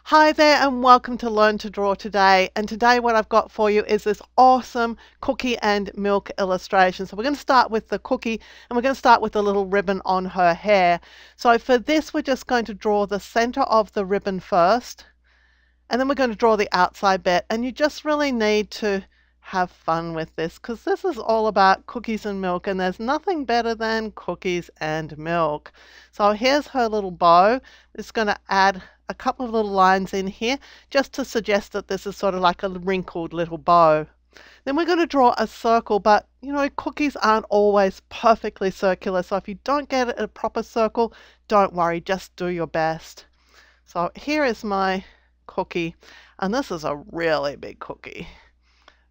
Hi there and welcome to Learn to Draw today. And today what I've got for you is this awesome cookie and milk illustration. So we're going to start with the cookie and we're going to start with the little ribbon on her hair. So for this we're just going to draw the center of the ribbon first and then we're going to draw the outside bit, and you just really need to have fun with this because this is all about cookies and milk, and there's nothing better than cookies and milk. So here's her little bow. I'm just going to add a couple of little lines in here just to suggest that this is sort of like a wrinkled little bow. Then we're going to draw a circle, but you know, cookies aren't always perfectly circular, so if you don't get it a proper circle, don't worry, just do your best. So here is my cookie, and this is a really big cookie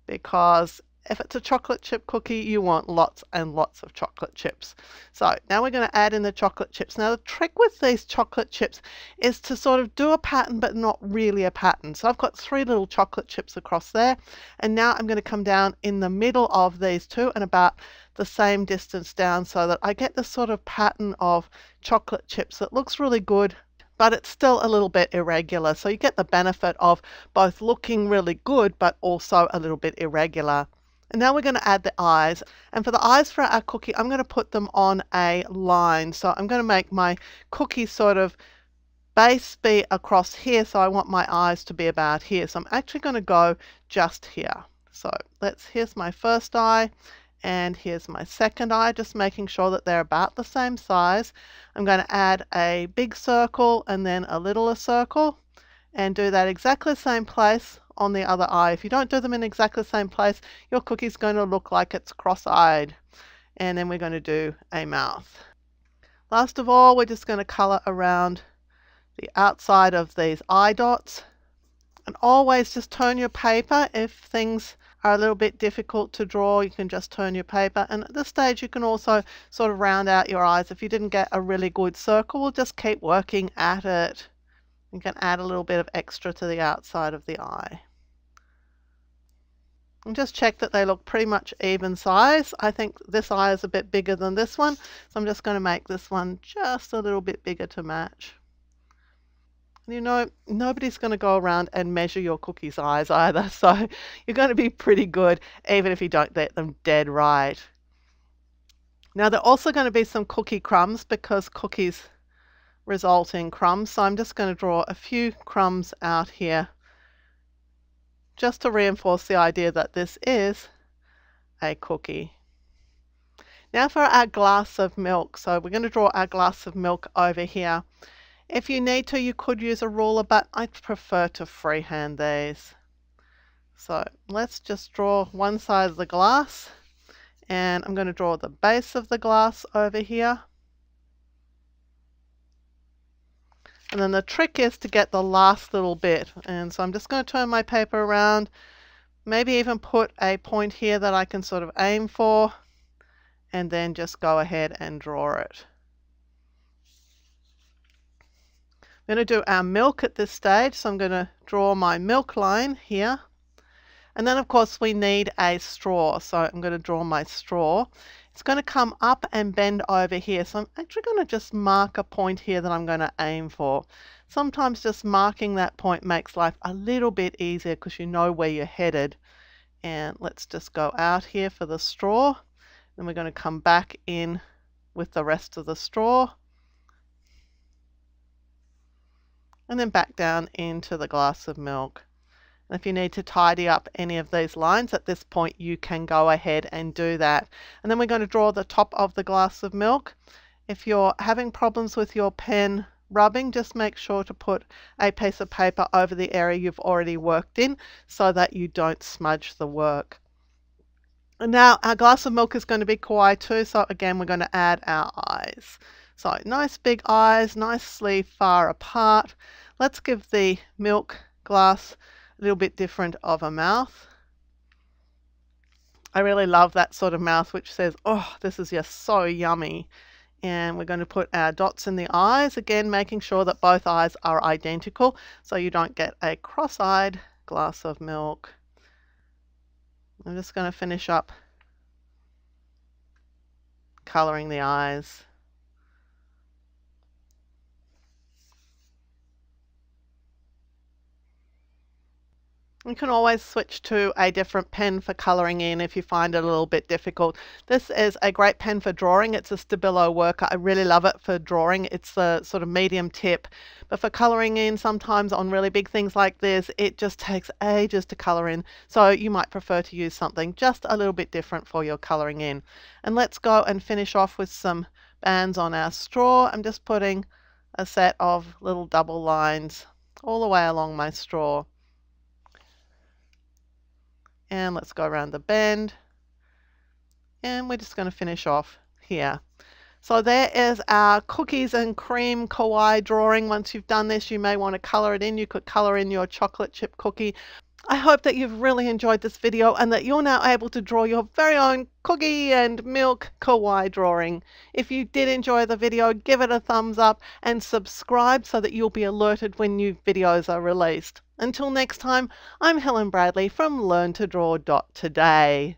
because if it's a chocolate chip cookie you want lots and lots of chocolate chips. So now we're going to add in the chocolate chips. Now the trick with these chocolate chips is to sort of do a pattern but not really a pattern. So I've got 3 little chocolate chips across there, and now I'm going to come down in the middle of these two and about the same distance down so that I get this sort of pattern of chocolate chips that looks really good, but it's still a little bit irregular. So you get the benefit of both looking really good, but also a little bit irregular. And now we're going to add the eyes. And for the eyes for our cookie, I'm going to put them on a line. So I'm going to make my cookie sort of base be across here. So I want my eyes to be about here. So I'm actually going to go just here. So here's my first eye. And here's my second eye, just making sure that they're about the same size. I'm going to add a big circle and then a littler circle and do that exactly the same place on the other eye. If you don't do them in exactly the same place, your cookie's going to look like it's cross-eyed. And then we're going to do a mouth. Last of all, we're just going to color around the outside of these eye dots. And always just turn your paper if things are a little bit difficult to draw. You can just turn your paper, and at this stage you can also sort of round out your eyes. If you didn't get a really good circle, we'll just keep working at it. You can add a little bit of extra to the outside of the eye. And just check that they look pretty much even size. I think this eye is a bit bigger than this one, so I'm just going to make this one just a little bit bigger to match. You know, nobody's going to go around and measure your cookie's eyes either, so you're going to be pretty good even if you don't get them dead right. Now there are also going to be some cookie crumbs because cookies result in crumbs, so I'm just going to draw a few crumbs out here just to reinforce the idea that this is a cookie. Now for our glass of milk. So we're going to draw our glass of milk over here. If you need to, you could use a ruler, but I prefer to freehand these. So let's just draw one side of the glass, and I'm going to draw the base of the glass over here. And then the trick is to get the last little bit. And so I'm just going to turn my paper around, maybe even put a point here that I can sort of aim for, and then just go ahead and draw it. I'm going to do our milk at this stage, so I'm going to draw my milk line here. And then of course we need a straw, so I'm going to draw my straw. It's going to come up and bend over here, so I'm actually going to just mark a point here that I'm going to aim for. Sometimes just marking that point makes life a little bit easier because you know where you're headed. And let's just go out here for the straw. Then we're going to come back in with the rest of the straw. And then back down into the glass of milk. And if you need to tidy up any of these lines at this point, you can go ahead and do that. And then we're going to draw the top of the glass of milk. If you're having problems with your pen rubbing, just make sure to put a piece of paper over the area you've already worked in so that you don't smudge the work. And now our glass of milk is going to be kawaii too, so again we're going to add our eyes. So nice big eyes, nicely far apart. Let's give the milk glass a little bit different of a mouth. I really love that sort of mouth which says, oh, this is just so yummy. And we're going to put our dots in the eyes, again making sure that both eyes are identical so you don't get a cross-eyed glass of milk. I'm just going to finish up coloring the eyes. You can always switch to a different pen for colouring in if you find it a little bit difficult. This is a great pen for drawing. It's a Stabilo Worker. I really love it for drawing. It's a sort of medium tip. But for colouring in, sometimes on really big things like this, it just takes ages to colour in. So you might prefer to use something just a little bit different for your colouring in. And let's go and finish off with some bands on our straw. I'm just putting a set of little double lines all the way along my straw. And let's go around the bend. And we're just going to finish off here. So there is our cookies and cream kawaii drawing. Once you've done this, you may want to color it in. You could color in your chocolate chip cookie. I hope that you've really enjoyed this video and that you're now able to draw your very own cookie and milk kawaii drawing. If you did enjoy the video, give it a thumbs up and subscribe so that you'll be alerted when new videos are released. Until next time, I'm Helen Bradley from LearnToDraw.today.